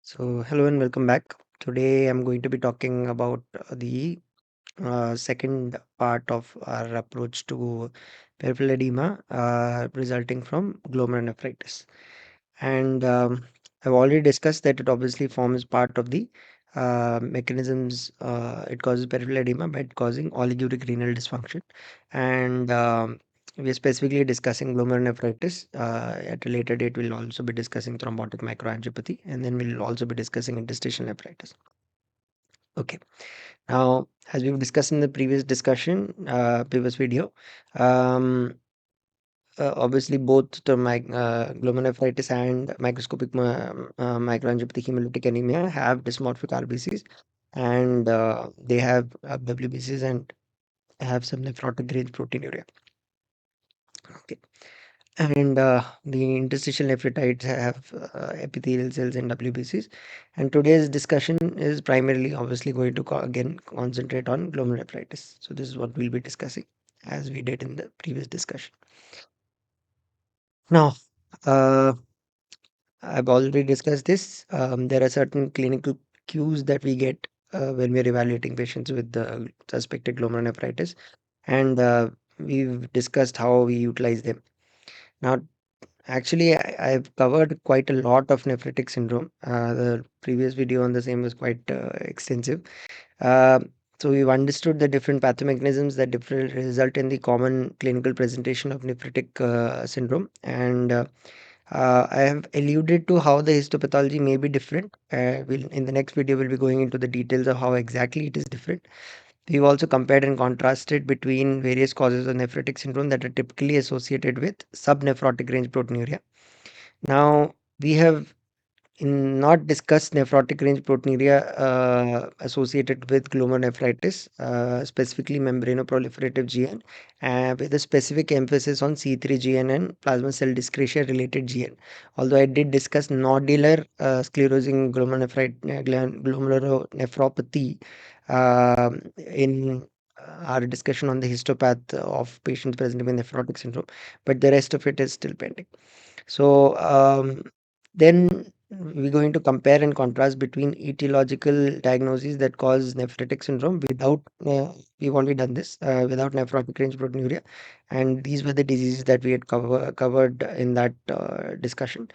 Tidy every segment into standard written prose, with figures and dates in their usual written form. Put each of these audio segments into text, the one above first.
Hello and welcome back. Today, I'm going to be talking about the second part of our approach to peripheral edema resulting from glomerulonephritis. And I've already discussed that it obviously forms part of the mechanisms. It causes peripheral edema by causing oliguric renal dysfunction. And we are specifically discussing glomerulonephritis. At a later date, we'll also be discussing thrombotic microangiopathy, and then we'll also be discussing interstitial nephritis. Okay. Now, as we've discussed in the previous discussion, previous video, um, obviously, both the glomerulonephritis and microscopic microangiopathic hemolytic anemia have dysmorphic RBCs, and they have WBCs and have some nephrotic range proteinuria. Okay, and the interstitial nephritides have epithelial cells and WBCs. And today's discussion is primarily, obviously, going to again concentrate on glomerulonephritis. So this is what we'll be discussing, as we did in the previous discussion. Now, uh, I've already discussed this. There are certain clinical cues that we get when we're evaluating patients with suspected glomerulonephritis, and we've discussed how we utilize them. Now, actually, I've covered quite a lot of nephritic syndrome. The previous video on the same was quite extensive. Uh, so we've understood the different pathomechanisms that different result in the common clinical presentation of nephritic syndrome, and I have alluded to how the histopathology may be different. In the next video, we'll be going into the details of how exactly it is different. We've also compared and contrasted between various causes of nephritic syndrome that are typically associated with subnephrotic range proteinuria. Now, we have not discussed nephrotic range proteinuria associated with glomerulonephritis, specifically membranoproliferative GN, with a specific emphasis on C3 GN and plasma cell dyscrasia related GN. Although I did discuss nodular sclerosing glomerulonephropathy in our discussion on the histopath of patients presenting with nephrotic syndrome, but the rest of it is still pending. So then we're going to compare and contrast between etiological diagnoses that cause nephritic syndrome without, we've already done this, without nephrotic range proteinuria. And these were the diseases that we had covered in that discussion.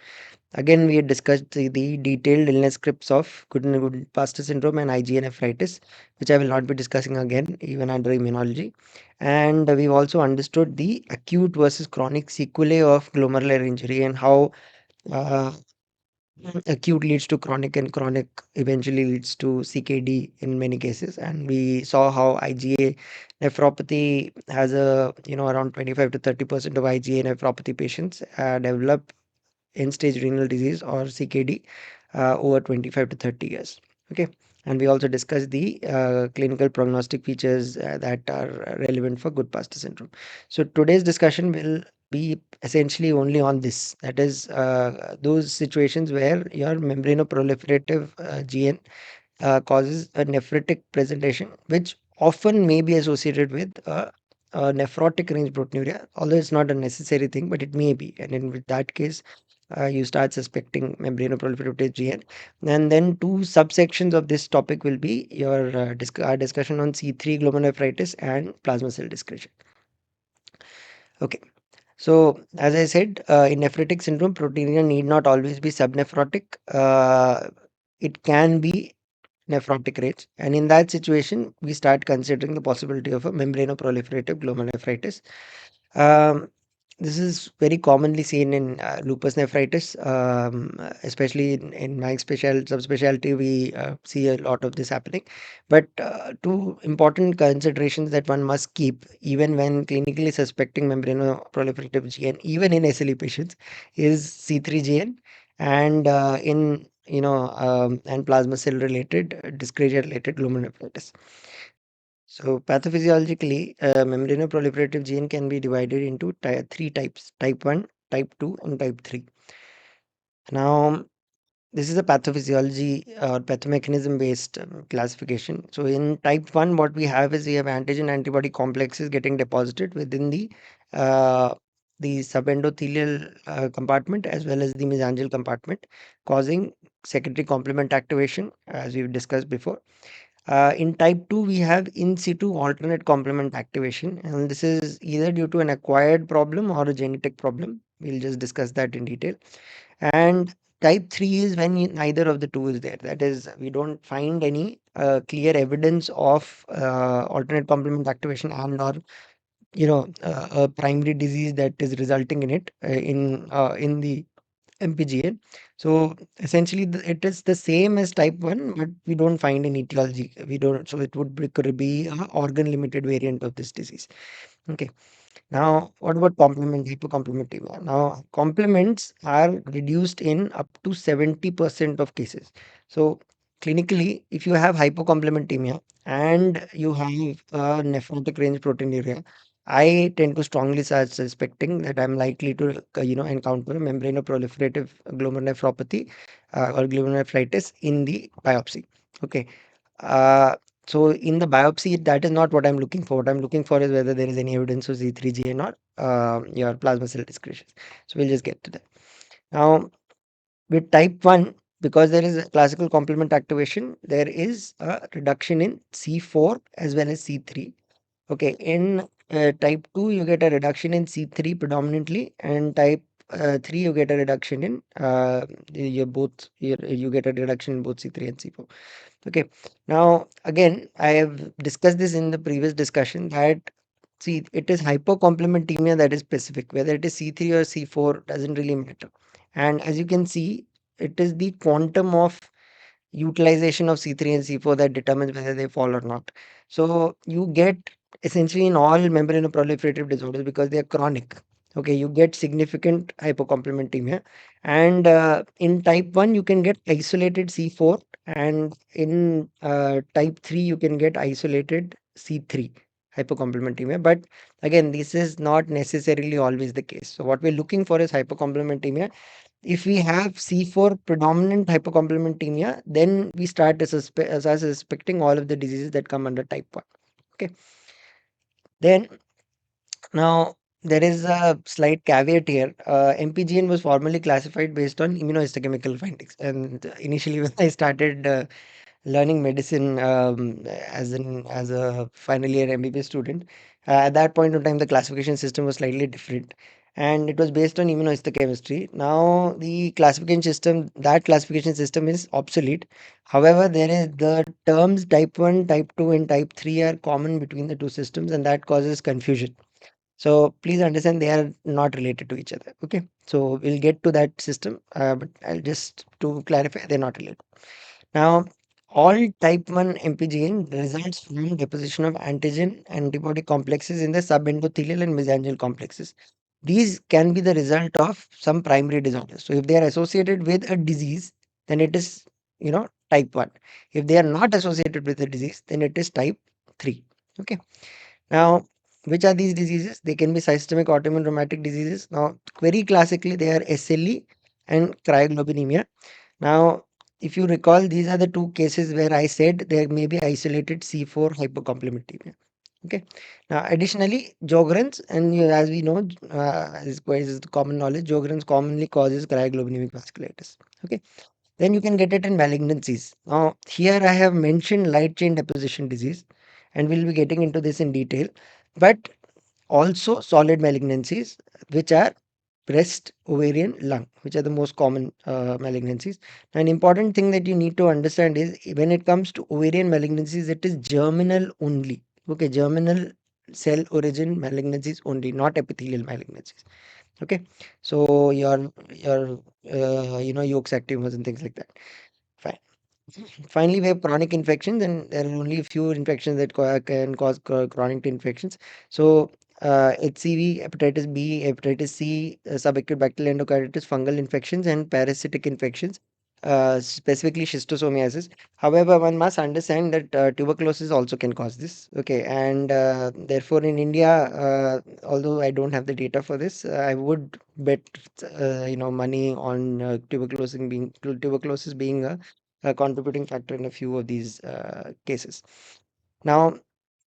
Again, we had discussed the detailed illness scripts of Goodman-Pasteur syndrome and IgA nephritis, which I will not be discussing again, even under immunology. And we've also understood the acute versus chronic sequelae of glomerular injury and how uh, acute leads to chronic and chronic eventually leads to CKD in many cases. And we saw how IgA nephropathy has around 25 to 30% of IgA nephropathy patients develop end-stage renal disease or CKD over 25 to 30 years. Okay. And we also discussed the clinical prognostic features that are relevant for Goodpasture syndrome. So today's discussion will be essentially only on this. That is, those situations where your membranoproliferative GN causes a nephritic presentation, which often may be associated with a nephrotic range proteinuria, although it's not a necessary thing, but it may be. And in that case, you start suspecting membranoproliferative GN. And then two subsections of this topic will be your our discussion on C3 glomerulonephritis and plasma cell dyscrasia. Okay. So, as I said, in nephritic syndrome, proteinuria need not always be subnephrotic. It can be nephrotic range, and in that situation, we start considering the possibility of a membranoproliferative glomerulonephritis. Um, this is very commonly seen in lupus nephritis, especially in my subspecialty. We see a lot of this happening. But two important considerations that one must keep, even when clinically suspecting membranoproliferative GN, even in SLE patients, is C3GN and and plasma cell related dyscrasia related glomerulonephritis. So pathophysiologically, membranoproliferative gene can be divided into three types: type 1, type 2, and type 3. Now, this is a pathophysiology or pathomechanism based classification. So in type 1, what we have is we have antigen antibody complexes getting deposited within the uh, the subendothelial compartment as well as the mesangial compartment, causing secondary complement activation, as we've discussed before. In type 2, we have in situ alternate complement activation, and this is either due to an acquired problem or a genetic problem. We'll just discuss that in detail. And type 3 is when neither of the two is there. That is, we don't find any clear evidence of alternate complement activation and or a primary disease that is resulting in it in the MPGN. So essentially, it is the same as type 1, but we don't find an etiology. We don't, so it would could be an organ limited variant of this disease. Okay. Now, what about complement, hypocomplementemia? Now, complements are reduced in up to 70% of cases. So, clinically, if you have hypocomplementemia and you have a nephrotic range proteinuria, I tend to strongly start suspecting that I'm likely to, encounter membranoproliferative glomerulonephropathy or glomerulonephritis in the biopsy. Okay. Uh, so in the biopsy, that is not what I'm looking for. What I'm looking for is whether there is any evidence of C3G or your plasma cell discretions. So we'll just get to that. Now, with type 1, because there is a classical complement activation, there is a reduction in C4 as well as C3. Okay, in type 2, you get a reduction in C3 predominantly, and type 3, you get a reduction in you get a reduction in both C3 and C4. Okay. Now, again, I have discussed this in the previous discussion that see, it is hypocomplementemia that is specific. Whether it is C3 or C4 doesn't really matter. And as you can see, it is the quantum of utilization of C3 and C4 that determines whether they fall or not. So you get essentially in all membranoproliferative disorders because they are chronic. Okay, you get significant hypocomplementemia, and in type 1 you can get isolated C4, and in type 3 you can get isolated C3 hypocomplementemia. But again, this is not necessarily always the case. So what we're looking for is hypocomplementemia. If we have C4 predominant hypocomplementemia, then we start as suspecting all of the diseases that come under type 1. Okay. Then now there is a slight caveat here. MPGN was formally classified based on immunohistochemical findings, and initially when I started learning medicine as a final year MBBS student. At that point in time, the classification system was slightly different, and it was based on immunohistochemistry. Now, that classification system is obsolete. However, there is the terms type 1, type 2, and type 3 are common between the two systems, and that causes confusion. So please understand they are not related to each other. Okay, so we'll get to that system, but I'll just to clarify, they're not related. Now, all type 1 MPGN results from deposition of antigen antibody complexes in the subendothelial and mesangial complexes. These can be the result of some primary disorders. So, if they are associated with a disease, then it is, type 1. If they are not associated with a disease, then it is type 3. Okay. Now, which are these diseases? They can be systemic autoimmune rheumatic diseases. Now, very classically, they are SLE and cryoglobulinemia. Now, if you recall, these are the two cases where I said there may be isolated C4 hypocomplementemia. Okay. Now, additionally, Sjogren's, and as we know, is common knowledge, Sjogren's commonly causes cryoglobulinemic vasculitis. Okay. Then you can get it in malignancies. Now, here I have mentioned light chain deposition disease, and we'll be getting into this in detail. But also solid malignancies, which are breast, ovarian, lung, which are the most common malignancies. An important thing that you need to understand is when it comes to ovarian malignancies, it is germinal only. Okay, germinal cell origin malignancies only, not epithelial malignancies. Okay, so your yolk sac tumors and things like that. Fine. Finally, we have chronic infections, and there are only a few infections that can cause chronic infections. So, HCV, hepatitis B, hepatitis C, subacute bacterial endocarditis, fungal infections, and parasitic infections, specifically schistosomiasis. However, one must understand that tuberculosis also can cause this. Okay, and therefore, in India, although I don't have the data for this, I would bet money on tuberculosis being a contributing factor in a few of these cases. Now,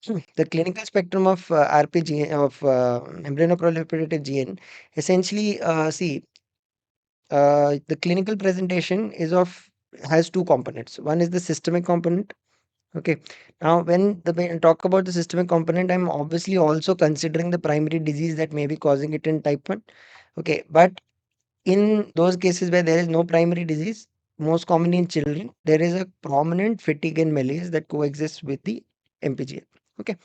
The clinical spectrum of RPG of membranoproliferative GN essentially the clinical presentation is of has two components. One is the systemic component. Okay. Now, when I talk about the systemic component, I'm obviously also considering the primary disease that may be causing it in type 1. Okay. But in those cases where there is no primary disease, most commonly in children, there is a prominent fatigue and malaise that coexists with the MPGN. Okay.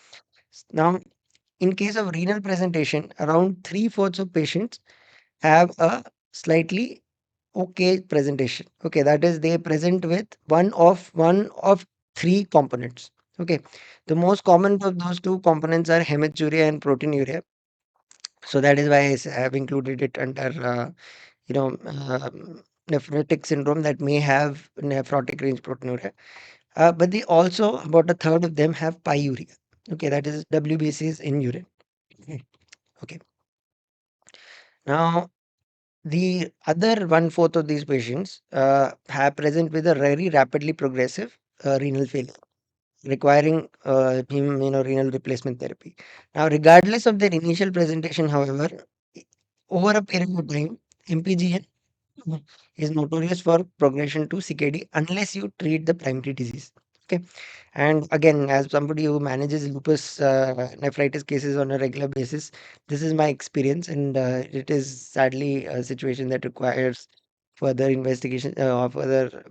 Now, in case of renal presentation, around three-fourths of patients have a slightly okay presentation. Okay, that is they present with one of three components. Okay, the most common of those two components are hematuria and proteinuria. So that is why have included it under nephritic syndrome that may have nephrotic range proteinuria. But they also about a third of them have pyuria. Okay, that is WBCs in urine. Mm. Okay, now the other one-fourth of these patients have present with a very rapidly progressive renal failure, requiring renal replacement therapy. Now, regardless of their initial presentation, however, i- over a period of time, MPGN is notorious for progression to CKD unless you treat the primary disease. Okay. And again, as somebody who manages lupus nephritis cases on a regular basis, this is my experience, and it is sadly a situation that requires further investigation or further,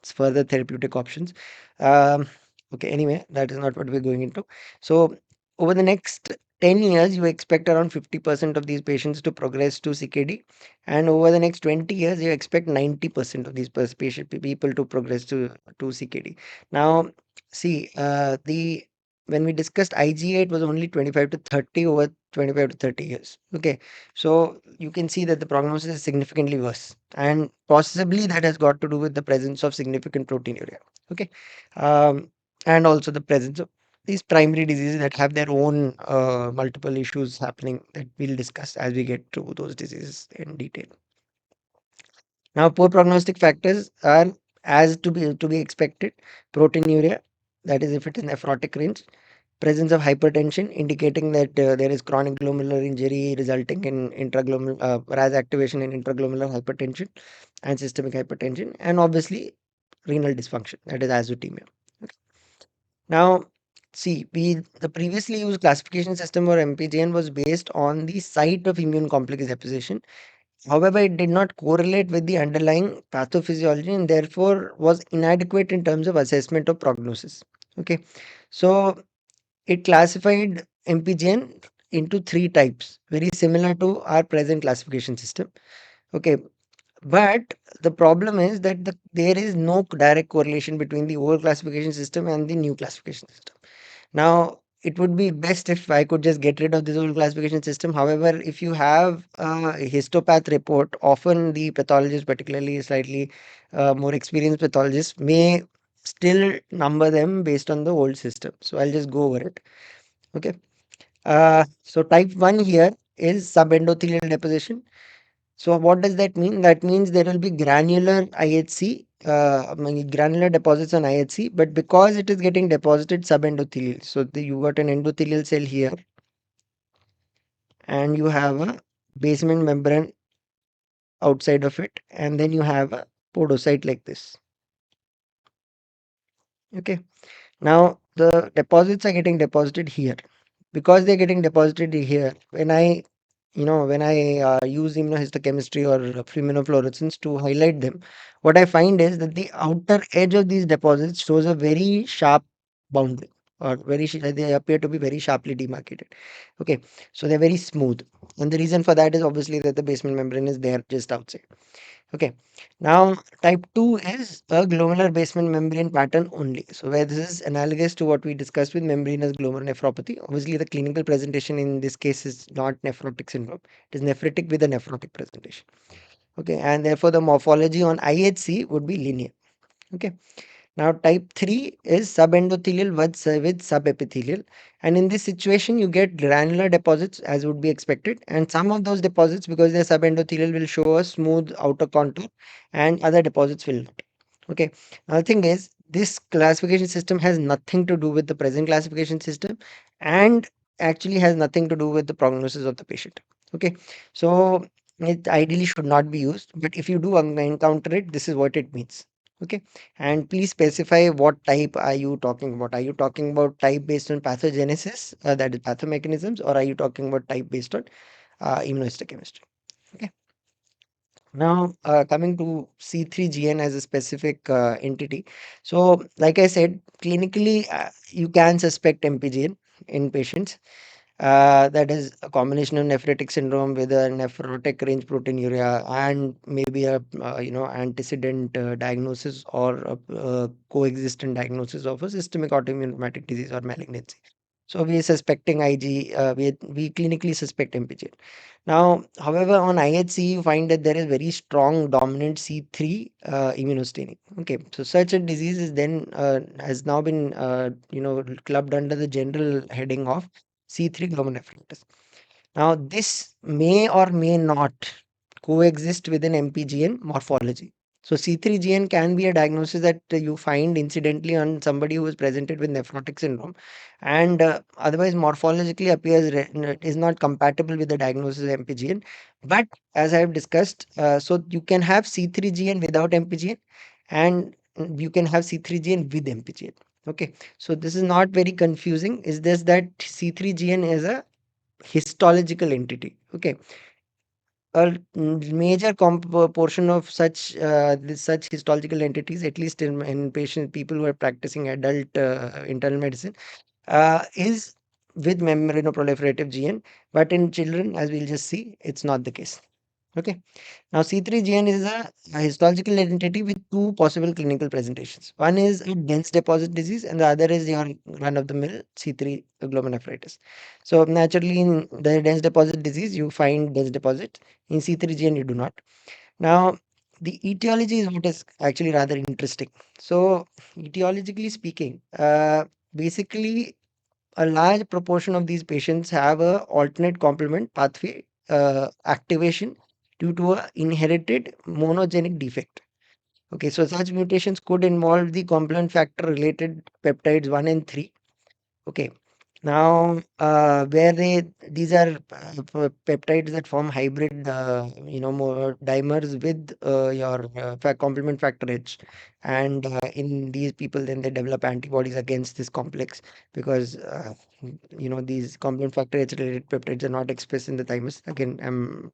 further therapeutic options. Um, okay, anyway, that is not what we're going into. So, over the next 10 years, you expect around 50% of these patients to progress to CKD, and over the next 20 years, you expect 90% of these people to progress to CKD. Now, see, the when we discussed IgA, it was only 25 to 30 over 25 to 30 years. Okay, so you can see that the prognosis is significantly worse, and possibly that has got to do with the presence of significant proteinuria. Okay, um, and also the presence of these primary diseases that have their own multiple issues happening that we'll discuss as we get to those diseases in detail. Now, poor prognostic factors are as to be expected: proteinuria, that is if it is nephrotic range; presence of hypertension, indicating that there is chronic glomerular injury resulting in intraglomerular RAS activation and intraglomerular hypertension and systemic hypertension; and obviously renal dysfunction, that is azotemia. Okay. Now, see, the previously used classification system or MPGN was based on the site of immune complex deposition. However, it did not correlate with the underlying pathophysiology and therefore was inadequate in terms of assessment of prognosis. Okay, so it classified MPGN into three types, very similar to our present classification system. Okay, but the problem is that there is no direct correlation between the old classification system and the new classification system. Now, it would be best if I could just get rid of this old classification system. However, if you have a histopath report, often the pathologist, particularly slightly more experienced pathologists, may still number them based on the old system. So I'll just go over it. Okay. So type 1 here is subendothelial deposition. So what does that mean? That means there will be granular IHC, granular deposits on IHC, but because it is getting deposited subendothelial, so you got an endothelial cell here, and you have a basement membrane outside of it, and then you have a podocyte like this. Okay. Now the deposits are getting deposited here. Because they're getting deposited here, when I use immunohistochemistry or immunofluorescence to highlight them, what I find is that the outer edge of these deposits shows a very sharp boundary, or they appear to be very sharply demarcated. Okay, so they're very smooth, and the reason for that is obviously that the basement membrane is there just outside. Okay. Now, type 2 is a glomerular basement membrane pattern only. So, where this is analogous to what we discussed with membranous glomerulonephropathy. Obviously, the clinical presentation in this case is not nephrotic syndrome. It is nephritic with a nephrotic presentation. Okay. And therefore, the morphology on IHC would be linear. Okay. Now, type 3 is subendothelial with subepithelial. And in this situation, you get granular deposits as would be expected. And some of those deposits, because they're subendothelial, will show a smooth outer contour, and other deposits will not. Okay. Now, the thing is, this classification system has nothing to do with the present classification system, and actually has nothing to do with the prognosis of the patient. Okay, so it ideally should not be used, but if you do encounter it, this is what it means. Okay, and please specify what type are you talking about. Are you talking about type based on pathogenesis, that is pathomechanisms, or are you talking about type based on immunohistochemistry? Okay. Now, coming to C3GN as a specific entity. So, like I said, clinically, you can suspect MPGN in patients. That is a combination of nephritic syndrome with a nephrotic range proteinuria and maybe a antecedent diagnosis or a coexistent diagnosis of a systemic autoimmune rheumatic disease or malignancy. So we are suspecting IG. We clinically suspect MPGN. Now, however, on IHC, you find that there is very strong dominant C3 immunostaining. Okay, so such a disease is then has now been clubbed under the general heading of C3 glomerulonephritis. Now, this may or may not coexist with an MPGN morphology. So, C3GN can be a diagnosis that you find incidentally on somebody who is presented with nephrotic syndrome, and otherwise morphologically appears is not compatible with the diagnosis of MPGN. But as I have discussed, so you can have C3GN without MPGN, and you can have C3GN with MPGN. Okay, so this is not very confusing. Is this that C3GN is a histological entity? Okay, a major portion of such histological entities, at least in patient people who are practicing adult internal medicine, is with membranoproliferative gene, but in children, as we'll just see, it's not the case. Okay. Now, C3GN is a histological identity with two possible clinical presentations. One is a dense deposit disease, and the other is your run-of-the-mill C3 glomerulonephritis. So, naturally, in the dense deposit disease, you find dense deposit. In C3GN, you do not. Now, the etiology is what is actually rather interesting. So, etiologically speaking, basically, a large proportion of these patients have a alternate complement pathway activation due to a inherited monogenic defect. Okay, so such mutations could involve the complement factor related peptides 1 and 3. Okay. Now, where these are peptides that form hybrid, more dimers with your complement factor H, and in these people, then they develop antibodies against this complex because these complement factor H related peptides are not expressed in the thymus. Again, I'm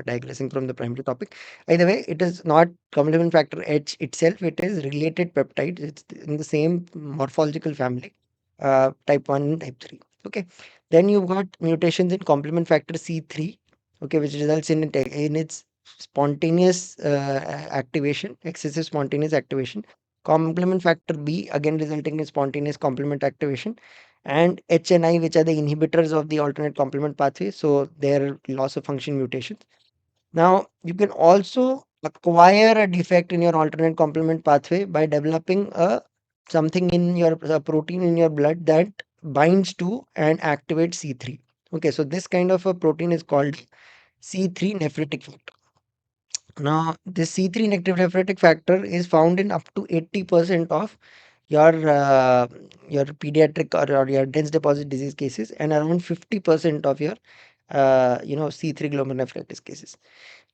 digressing from the primary topic. Either way, it is not complement factor H itself; it is related peptides. It's in the same morphological family, type 1 and type 3. Okay. Then you've got mutations in complement factor C3, okay, which results in its spontaneous activation, excessive spontaneous activation. Complement factor B, again resulting in spontaneous complement activation, and H and I, which are the inhibitors of the alternate complement pathway, so their loss of function mutations. Now, you can also acquire a defect in your alternate complement pathway by developing a something in your protein in your blood that binds to and activates C3. Okay, so this kind of a protein is called C3 nephritic factor. Now, this C3 nephritic factor is found in up to 80% of your pediatric or your dense deposit disease cases, and around 50% of your C3 glomerulonephritis cases.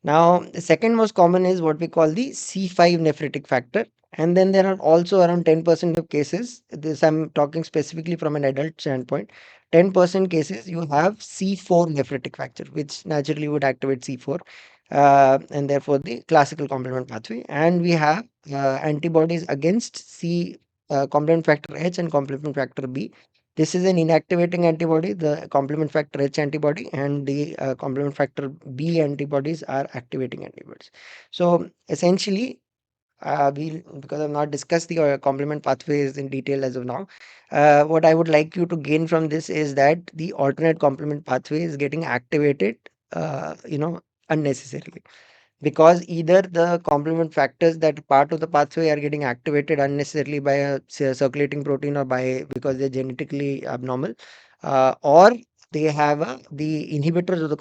Now, the second most common is what we call the C5 nephritic factor. And then there are also around 10% of cases, this I'm talking specifically from an adult standpoint, 10% cases you have C4 nephritic factor, which naturally would activate C4, and therefore the classical complement pathway. And we have antibodies against complement factor H and complement factor B. This is an inactivating antibody, the complement factor H antibody, and the complement factor B antibodies are activating antibodies. So essentially, because I've not discussed the complement pathways in detail as of now, what I would like you to gain from this is that the alternate complement pathway is getting activated, unnecessarily, because either the complement factors that part of the pathway are getting activated unnecessarily by a circulating protein, or by because they're genetically abnormal, or they have the inhibitors of the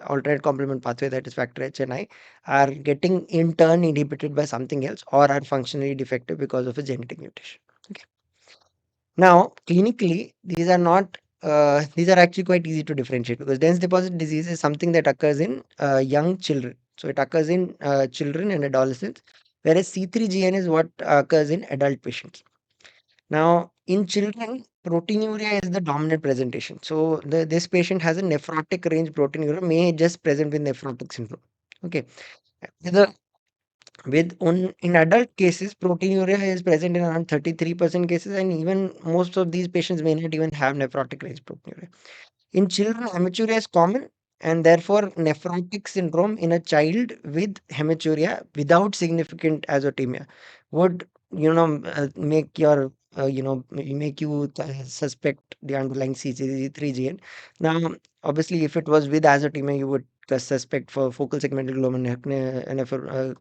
alternate complement pathway, that is factor H and I, are getting in turn inhibited by something else or are functionally defective because of a genetic mutation. Okay. Now, clinically, these are not. These are actually quite easy to differentiate because dense deposit disease is something that occurs in young children. So it occurs in children and adolescents, whereas C3GN is what occurs in adult patients. Now, in children, proteinuria is the dominant presentation. So this patient has a nephrotic range proteinuria, may just present with nephrotic syndrome. Okay. The in adult cases, proteinuria is present in around 33% cases, and even most of these patients may not even have nephrotic range proteinuria. In children, hematuria is common, and therefore nephrotic syndrome in a child with hematuria without significant azotemia would, make your make you suspect the underlying C3GN. Now, obviously, if it was with azotemia, you would suspect for focal segmental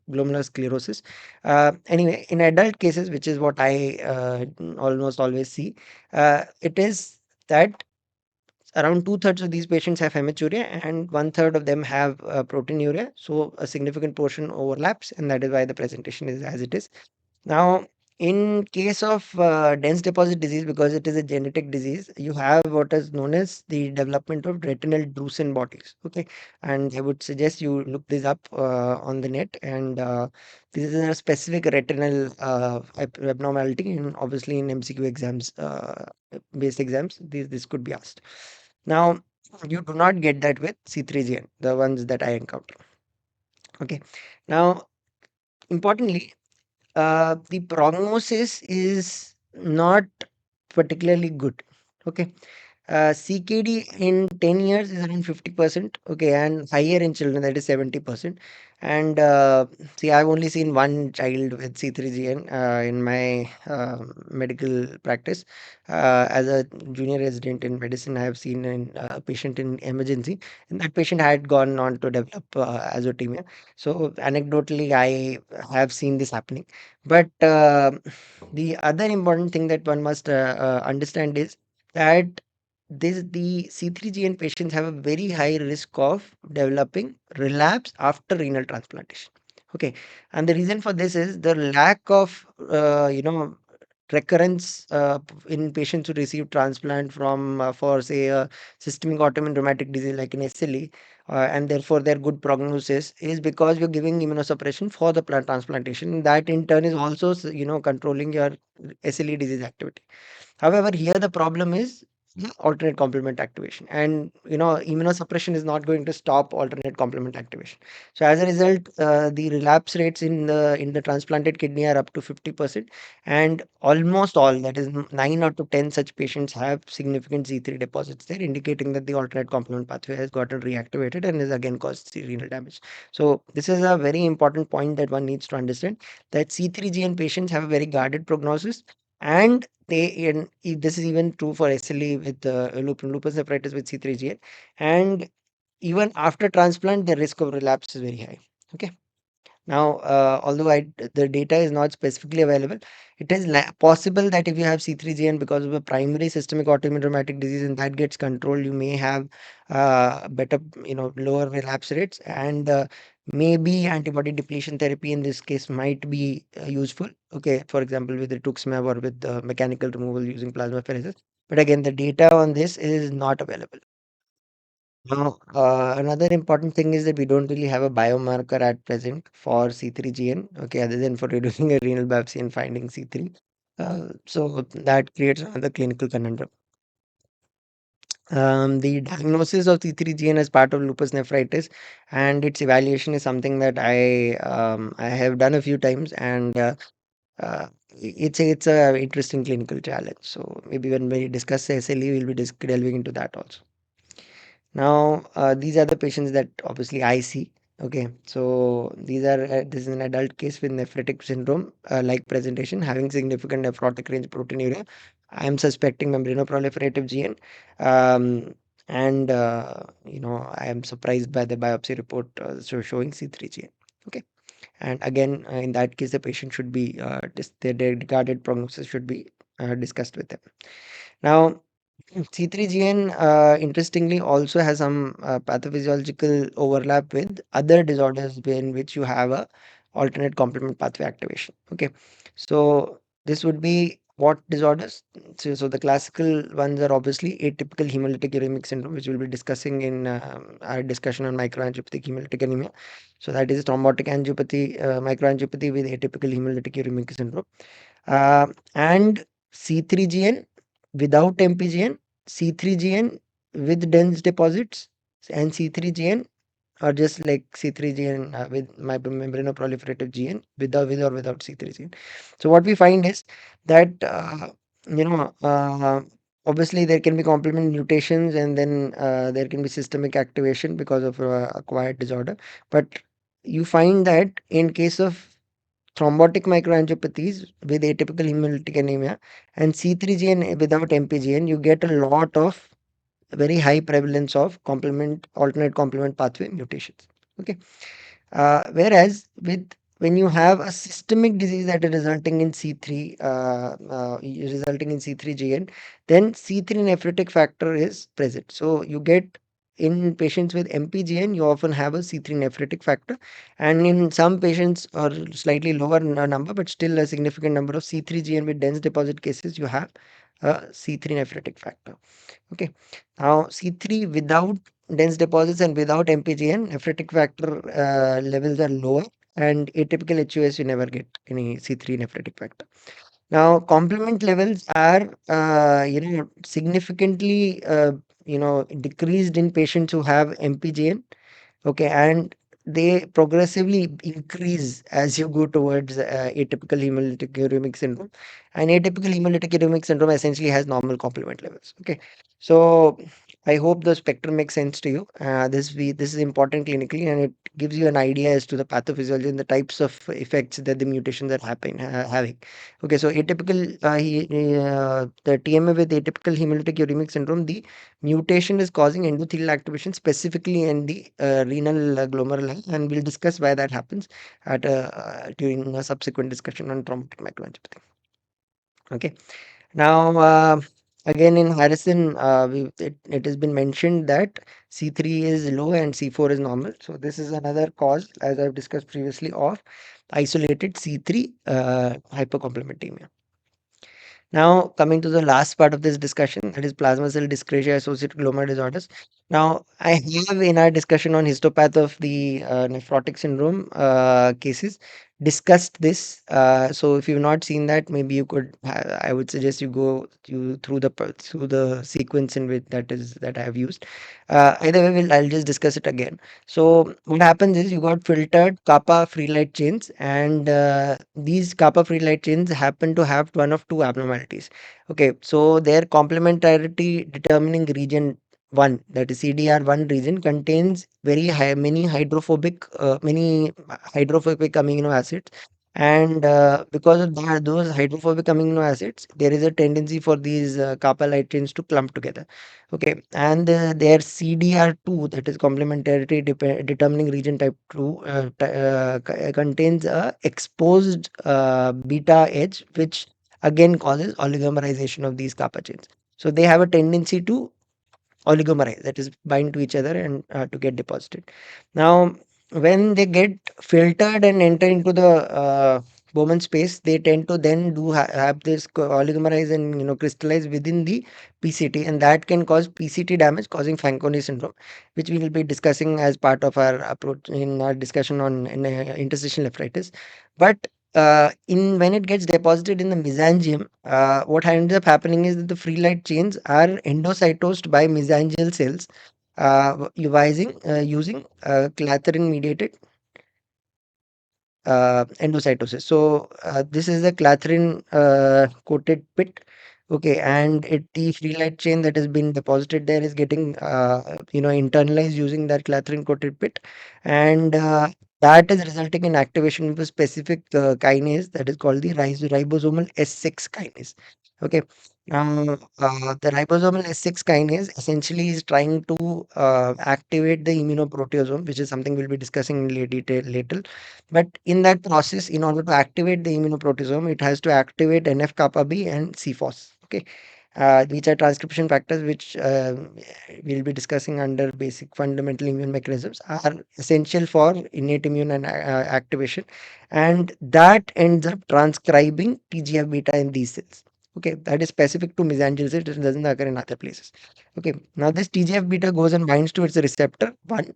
glomerular sclerosis. Anyway, in adult cases, which is what I almost always see, it is that around two-thirds of these patients have hematuria and one-third of them have proteinuria. So a significant portion overlaps, and that is why the presentation is as it is. Now, in case of dense deposit disease, because it is a genetic disease, you have what is known as the development of retinal drusen bodies. Okay, and I would suggest you look this up on the net. And this is a specific retinal abnormality, and obviously in MCQ exams, base exams, this could be asked. Now, you do not get that with C3GN, the ones that I encounter. Okay, now importantly, the prognosis is not particularly good. Okay. CKD in 10 years is around 50%. Okay. And higher in children, that is 70%. And see, I've only seen one child with C3GN in my medical practice. As a junior resident in medicine, I have seen a patient in emergency, and that patient had gone on to develop azotemia. So, anecdotally, I have seen this happening. But the other important thing that one must understand is that the C3GN patients have a very high risk of developing relapse after renal transplantation. Okay, and the reason for this is the lack of recurrence in patients who receive transplant from for say a systemic autoimmune rheumatic disease like an SLE, and therefore their good prognosis is because you're giving immunosuppression for the plant transplantation. That in turn is also controlling your SLE disease activity. However, here the problem is alternate complement activation, and immunosuppression is not going to stop alternate complement activation. So as a result, the relapse rates in the transplanted kidney are up to 50%, and almost all, that is 9 out of 10 such patients have significant Z3 deposits there, indicating that the alternate complement pathway has gotten reactivated and has again caused renal damage. So this is a very important point that one needs to understand, that C3GN patients have a very guarded prognosis, and this is even true for SLE with lupus nephritis with C3GN. And even after transplant, the risk of relapse is very high. Okay. Now, although the data is not specifically available, it is possible that if you have C3GN because of a primary systemic autoimmune rheumatic disease and that gets controlled, you may have better, lower relapse rates, and maybe antibody depletion therapy in this case might be useful. Okay, for example, with rituximab or with mechanical removal using plasmapheresis. But again, the data on this is not available. Now, another important thing is that we don't really have a biomarker at present for C3GN, okay, other than for reducing a renal biopsy and finding C3. So that creates another clinical conundrum. The diagnosis of C3GN as part of lupus nephritis and its evaluation is something that I have done a few times, and it's a interesting clinical challenge. So maybe when we discuss SLE, we'll be delving into that also. Now, these are the patients that obviously I see. Okay, so this is an adult case with nephritic syndrome like presentation, having significant nephrotic range proteinuria. I am suspecting membranoproliferative GN, um, and I am surprised by the biopsy report showing C3GN. Okay, and again, in that case, the patient should be their regarded prognosis should be discussed with them. Now, C3GN, interestingly, also has some pathophysiological overlap with other disorders in which you have a alternate complement pathway activation. Okay, so this would be what disorders? So the classical ones are obviously atypical hemolytic uremic syndrome, which we'll be discussing in our discussion on microangiopathic hemolytic anemia. So that is thrombotic angiopathy, microangiopathy with atypical hemolytic uremic syndrome. And C3GN without MPGN, C3GN with dense deposits, and C3GN or just like C3GN with my membranoproliferative GN with or without C3GN. So what we find is that you know obviously there can be complement mutations, and then there can be systemic activation because of acquired disorder. But you find that in case of thrombotic microangiopathies with atypical hemolytic anemia and C3GN without MPGN, you get a lot of very high prevalence of alternate complement pathway mutations. Okay. Whereas with when you have a systemic disease that is resulting in C3GN, then C3 nephritic factor is present. So you get in patients with MPGN, you often have a C3 nephritic factor, and in some patients or slightly lower number, but still a significant number of C3GN with dense deposit cases, you have a C3 nephritic factor. Okay. Now, C3 without dense deposits and without MPGN, nephritic factor levels are lower, and atypical HUS, you never get any C3 nephritic factor. Now, complement levels are, significantly, decreased in patients who have MPGN. Okay, and they progressively increase as you go towards atypical hemolytic uremic syndrome. And atypical hemolytic uremic syndrome essentially has normal complement levels. Okay, so I hope the spectrum makes sense to you. This is important clinically, and it gives you an idea as to the pathophysiology and the types of effects that the mutations are having. Okay, so the TMA with atypical hemolytic uremic syndrome, the mutation is causing endothelial activation specifically in the renal glomeruli, and we'll discuss why that happens during a subsequent discussion on thrombotic microangiopathy. Okay. Now, again in Harrison, it has been mentioned that C3 is low and C4 is normal. So this is another cause, as I've discussed previously, of isolated C3 hypercomplementemia. Now, coming to the last part of this discussion, that is plasma cell dyscrasia associated glomerular disorders. Now, I have in our discussion on histopath of the nephrotic syndrome cases discussed this. So, if you've not seen that, maybe you could. I would suggest you go through the sequence in which that I have used. Either way, I'll just discuss it again. So what happens is you got filtered kappa free light chains, and these kappa free light chains happen to have one of two abnormalities. Okay, so their complementarity determining region one, that is CDR1 region, contains many hydrophobic amino acids. And because of those hydrophobic amino acids, there is a tendency for these kappa light chains to clump together. Okay, and their CDR2, that is complementarity determining region type 2, contains a exposed beta edge, which again causes oligomerization of these kappa chains. So they have a tendency to oligomerize, that is bind to each other and to get deposited. Now, when they get filtered and enter into the Bowman space, they tend to then have this oligomerize and crystallize within the PCT, and that can cause PCT damage, causing Fanconi syndrome, which we will be discussing as part of our approach in our discussion on interstitial nephritis. But in when it gets deposited in the mesangium, what ends up happening is that the free light chains are endocytosed by mesangial cells, using clathrin mediated endocytosis. So this is a clathrin coated pit. Okay, and the free light chain that has been deposited there is getting internalized using that clathrin coated pit, and that is resulting in activation of a specific kinase that is called the ribosomal S6 kinase. Okay. The ribosomal S6 kinase essentially is trying to activate the immunoproteasome, which is something we'll be discussing in detail later. But in that process, in order to activate the immunoproteasome, it has to activate NF-kappa B and CFOS. Okay. which are transcription factors, which we'll be discussing under basic fundamental immune mechanisms, are essential for innate immune and activation, and that ends up transcribing TGF beta in these cells. Okay, that is specific to mesangial cells. It doesn't occur in other places. Okay, now this TGF beta goes and binds to its receptor one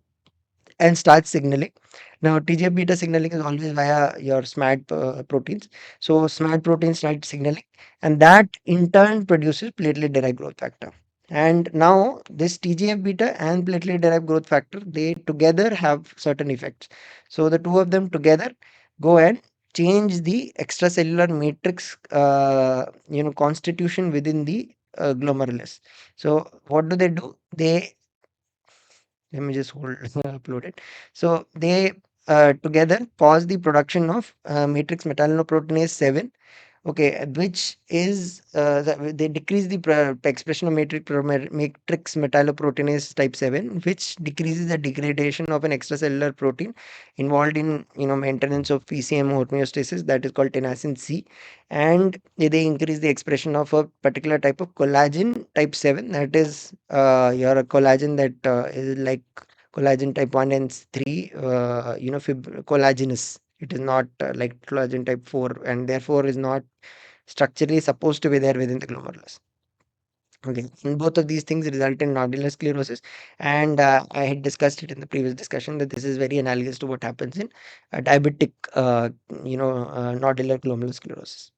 and starts signaling. Now, TGF beta signaling is always via your SMAD proteins. So, SMAD proteins start signaling, and that in turn produces platelet derived growth factor. And now, this TGF beta and platelet derived growth factor, they together have certain effects. So, the two of them together go and change the extracellular matrix, constitution within the glomerulus. So, what do? They let me just hold upload it. So they together cause the production of matrix metalloproteinase 7. Okay, which is they decrease the expression of matrix metalloproteinase type 7, which decreases the degradation of an extracellular protein involved in maintenance of PCM homeostasis, that is called tenacin C, and they increase the expression of a particular type of collagen type 7, that is your collagen that is like collagen type 1 and 3, collagenous. It is not like collagen type 4, and therefore is not structurally supposed to be there within the glomerulus. Okay, and both of these things result in nodular sclerosis, and I had discussed it in the previous discussion that this is very analogous to what happens in diabetic, nodular glomerular sclerosis.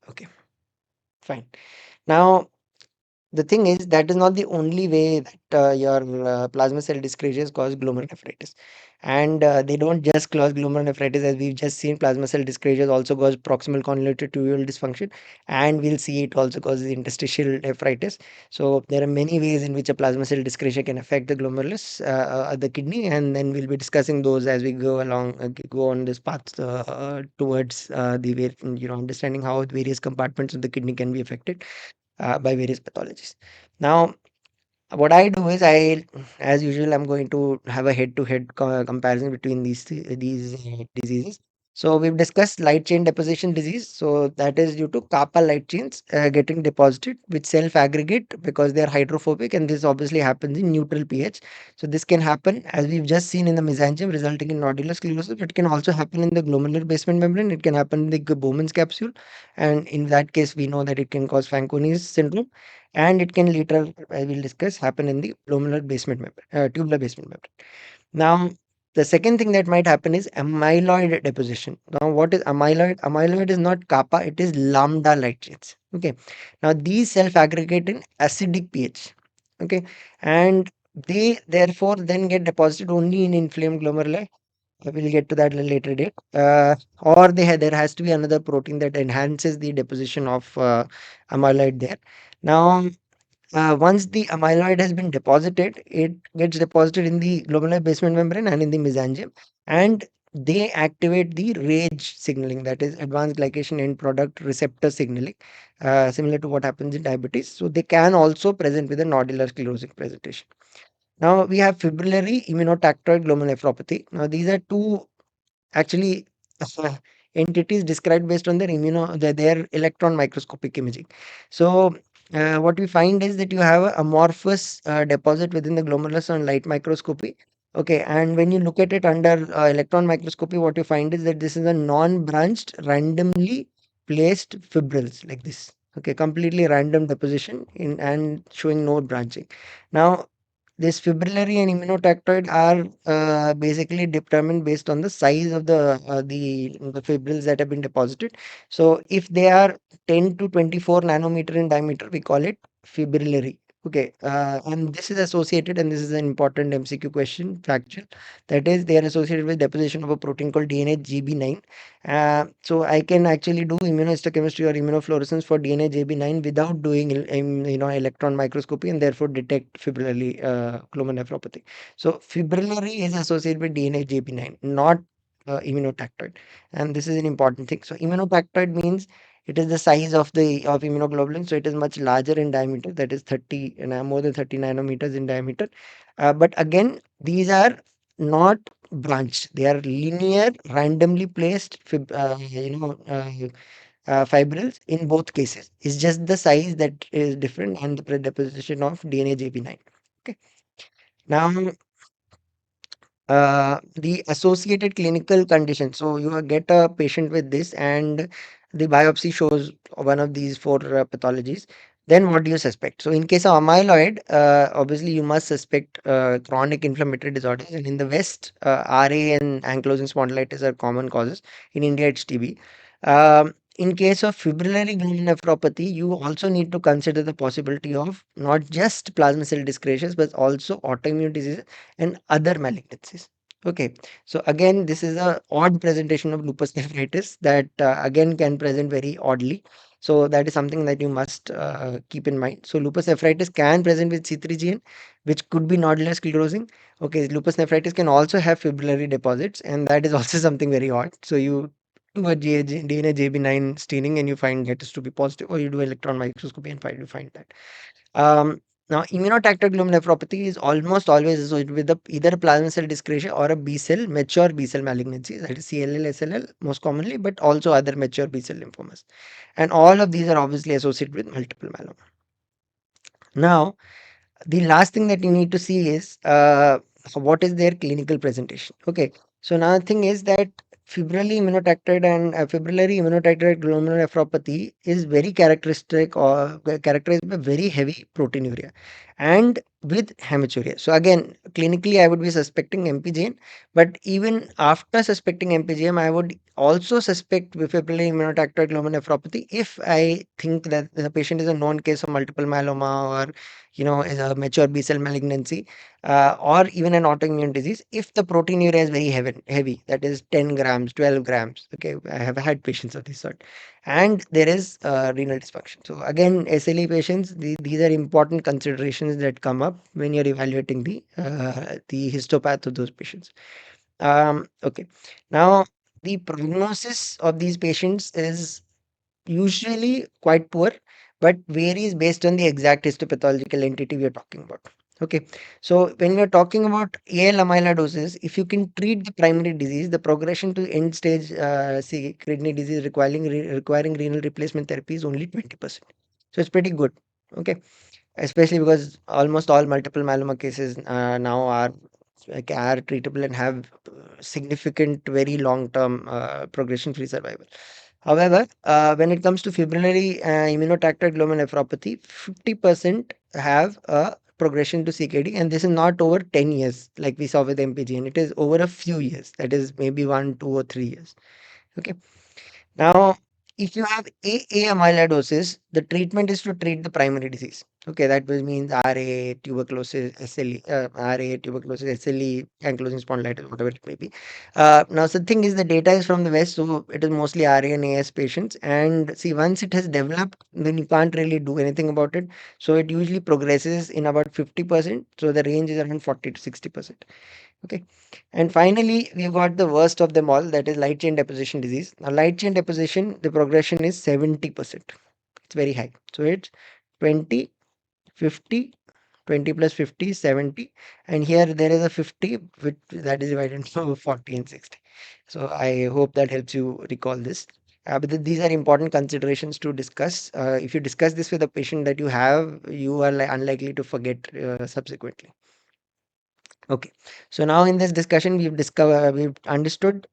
Okay, fine. Now, the thing is, that is not the only way that your plasma cell dyscrasias cause glomerulonephritis. And they don't just cause glomerulonephritis, as we've just seen, plasma cell dyscrasias also cause proximal convoluted tubular dysfunction, and we'll see it also causes interstitial nephritis. So there are many ways in which a plasma cell dyscrasia can affect the glomerulus, the kidney, and then we'll be discussing those as we go along, go on this path towards the way, understanding how various compartments of the kidney can be affected by various pathologies. Now, what I do is as usual, I'm going to have a head-to-head comparison between these diseases. So we've discussed light chain deposition disease. So that is due to kappa light chains getting deposited, which self-aggregate because they are hydrophobic, and this obviously happens in neutral pH. So this can happen, as we've just seen, in the mesangium, resulting in nodular sclerosis. But it can also happen in the glomerular basement membrane. It can happen in the Bowman's capsule, and in that case, we know that it can cause Fanconi's syndrome, and it can later, I will discuss, happen in the glomerular basement membrane, tubular basement membrane. Now, the second thing that might happen is amyloid deposition. Now, what is amyloid? Amyloid is not kappa, it is lambda light chains. Okay. Now, these self-aggregate in acidic pH. Okay. And they therefore then get deposited only in inflamed glomeruli. I will get to that at a later date. Or there has to be another protein that enhances the deposition of amyloid there. Now, once the amyloid has been deposited, it gets deposited in the glomerular basement membrane and in the mesangium, and they activate the RAGE signaling, that is advanced glycation end product receptor signaling, similar to what happens in diabetes. So they can also present with a nodular sclerosing presentation. Now we have fibrillary-immunotactoid glomerulonephropathy. Now these are two actually entities described based on their electron microscopic imaging. So what we find is that you have a amorphous deposit within the glomerulus on light microscopy. Okay, and when you look at it under electron microscopy, what you find is that this is a non-branched, randomly placed fibrils like this. Okay, completely random deposition in and showing no branching. Now, this fibrillary and immunotactoid are basically determined based on the size of the fibrils that have been deposited. So if they are 10 to 24 nanometer in diameter, we call it fibrillary. Okay, and this is associated, and this is an important MCQ question, factual. That is, they are associated with deposition of a protein called DNA-GB9. So I can actually do immunohistochemistry or immunofluorescence for DNA-JB9 without doing electron microscopy, and therefore detect fibrillary glomerulonephropathy. So fibrillary is associated with DNA-JB9, not immunotactoid, and this is an important thing. So immunotactoid means it is the size of immunoglobulin, so it is much larger in diameter, that is 30 and more than 30 nanometers in diameter. But again, these are not branched; they are linear, randomly placed fibrils in both cases. It's just the size that is different and the predisposition of DNA JB9. Okay. Now, the associated clinical condition. So you get a patient with this, and the biopsy shows one of these four pathologies. Then what do you suspect? So in case of amyloid, obviously you must suspect chronic inflammatory disorders. And in the West, RA and ankylosing spondylitis are common causes. In India, it's TB. In case of fibrillary glomerulonephropathy, you also need to consider the possibility of not just plasma cell dyscrasias, but also autoimmune diseases and other malignancies. Okay, so again, this is a odd presentation of lupus nephritis that again can present very oddly. So that is something that you must keep in mind. So lupus nephritis can present with C3GN, which could be nodular sclerosing. Okay, lupus nephritis can also have fibrillary deposits, and that is also something very odd. So you do a DNA JB9 staining and you find that is to be positive, or you do electron microscopy and find that. Um, Now, immunotactic glomerulonephropathy is almost always associated with either a plasma cell dyscrasia or a B cell, mature B cell malignancy, that is CLL, SLL most commonly, but also other mature B cell lymphomas. And all of these are obviously associated with multiple myeloma. Now, the last thing that you need to see is what is their clinical presentation. Okay, so another thing is that fibrillary immunotactoid glomerulonephropathy is very characteristic or characterized by very heavy proteinuria and with hematuria. So again, clinically I would be suspecting MPGN, but even after suspecting MPGM, I would also suspect fibrillary immunotactoid glomerulonephropathy if I think that the patient is a known case of multiple myeloma, or is a mature B cell malignancy, or even an autoimmune disease. If the proteinuria is very heavy, that is 10 grams, 12 grams. Okay, I have had patients of this sort, and there is renal dysfunction. So again, SLE patients, these are important considerations that come up when you're evaluating the histopath of those patients. Okay, now the prognosis of these patients is usually quite poor, but varies based on the exact histopathological entity we are talking about. Okay, so when we are talking about AL amyloidosis, if you can treat the primary disease, the progression to end stage kidney disease requiring renal replacement therapy is only 20%. So it's pretty good. Okay, especially because almost all multiple myeloma cases now are treatable and have significant, very long-term progression-free survival. However, when it comes to fibrillary immunotactoid glomerulonephropathy, 50% have a progression to CKD, and this is not over 10 years like we saw with MPG, and it is over a few years, that is maybe 1, 2, or 3 years. Okay. Now, if you have AA amyloidosis, the treatment is to treat the primary disease. Okay, that will mean RA, tuberculosis, SLE, SLE, ankylosing spondylitis, whatever it may be. Now, the thing is, the data is from the West, so it is mostly RA and AS patients. And see, once it has developed, then you can't really do anything about it. So it usually progresses in about 50%. So the range is around 40 to 60%. Okay. And finally, we've got the worst of them all, that is light chain deposition disease. Now, light chain deposition, the progression is 70%. It's very high. So it's 20, 50, 20 plus 50, 70. And here there is a 50, which that is divided into 40 and 60. So I hope that helps you recall this. But these are important considerations to discuss. If you discuss this with a patient that you have, you are unlikely to forget subsequently. Okay, so now in this discussion, we've understood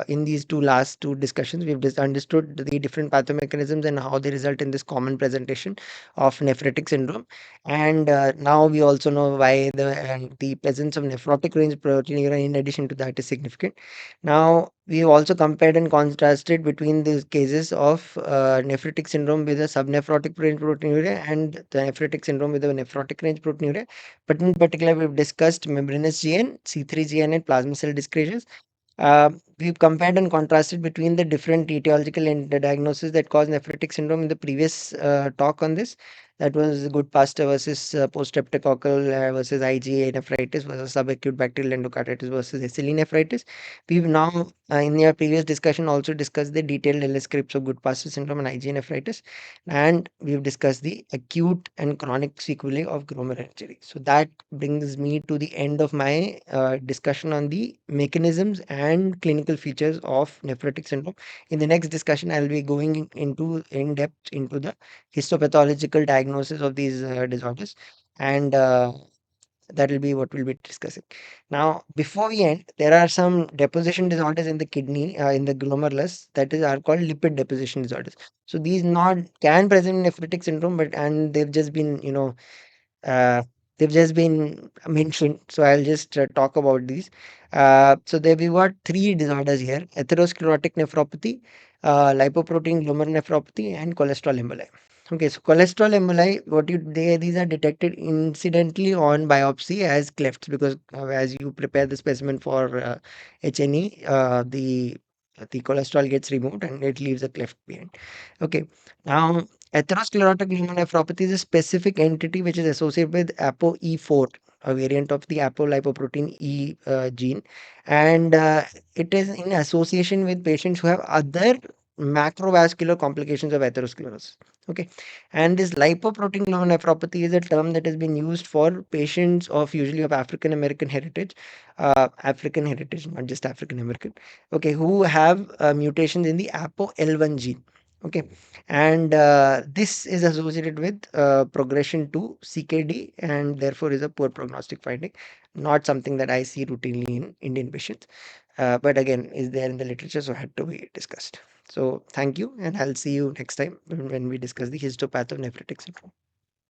in these last two discussions, we've just understood the different pathomechanisms and how they result in this common presentation of nephritic syndrome. And now we also know why the presence of nephrotic range proteinuria in addition to that is significant. Now, we've also compared and contrasted between the cases of nephritic syndrome with a subnephrotic range proteinuria and the nephritic syndrome with a nephrotic range proteinuria. But in particular, we've discussed membranous GN, C3GN, and plasma cell dyscrasias. We've compared and contrasted between the different etiological and the diagnosis that cause nephritic syndrome in the previous talk on this. That was good pasta versus post-streptococcal versus IgA nephritis versus subacute bacterial endocarditis versus SLE nephritis. We've now, in your previous discussion, also discussed the detailed LS scripts of good pasta syndrome and IgA nephritis, and we've discussed the acute and chronic sequelae of glomerular injury. So that brings me to the end of my discussion on the mechanisms and clinical features of nephrotic syndrome. In the next discussion, I'll be going into in depth into the histopathological diagnosis of these disorders, and that will be what we'll be discussing. Now, before we end, there are some deposition disorders in the kidney, in the glomerulus, that is are called lipid deposition disorders. So these not can present in nephritic syndrome, but and they've just been, uh, they've just been mentioned. So I'll just talk about these. So there we've got three disorders here: atherosclerotic nephropathy, lipoprotein glomerular nephropathy, and cholesterol emboli. Okay, so cholesterol emboli, these are detected incidentally on biopsy as clefts because as you prepare the specimen for HNE, the cholesterol gets removed and it leaves a cleft behind. Okay, now atherosclerotic nephropathy is a specific entity which is associated with ApoE4, a variant of the apolipoprotein E gene, and it is in association with patients who have other macrovascular complications of atherosclerosis. Okay, and this lipoprotein nephropathy is a term that has been used for patients of usually of African American heritage, not just African American. Okay, who have mutations in the ApoL1 gene. Okay, and this is associated with progression to CKD and therefore is a poor prognostic finding, not something that I see routinely in Indian patients, but again is there in the literature, so had to be discussed. So thank you, and I'll see you next time when we discuss the histopath of nephritic syndrome.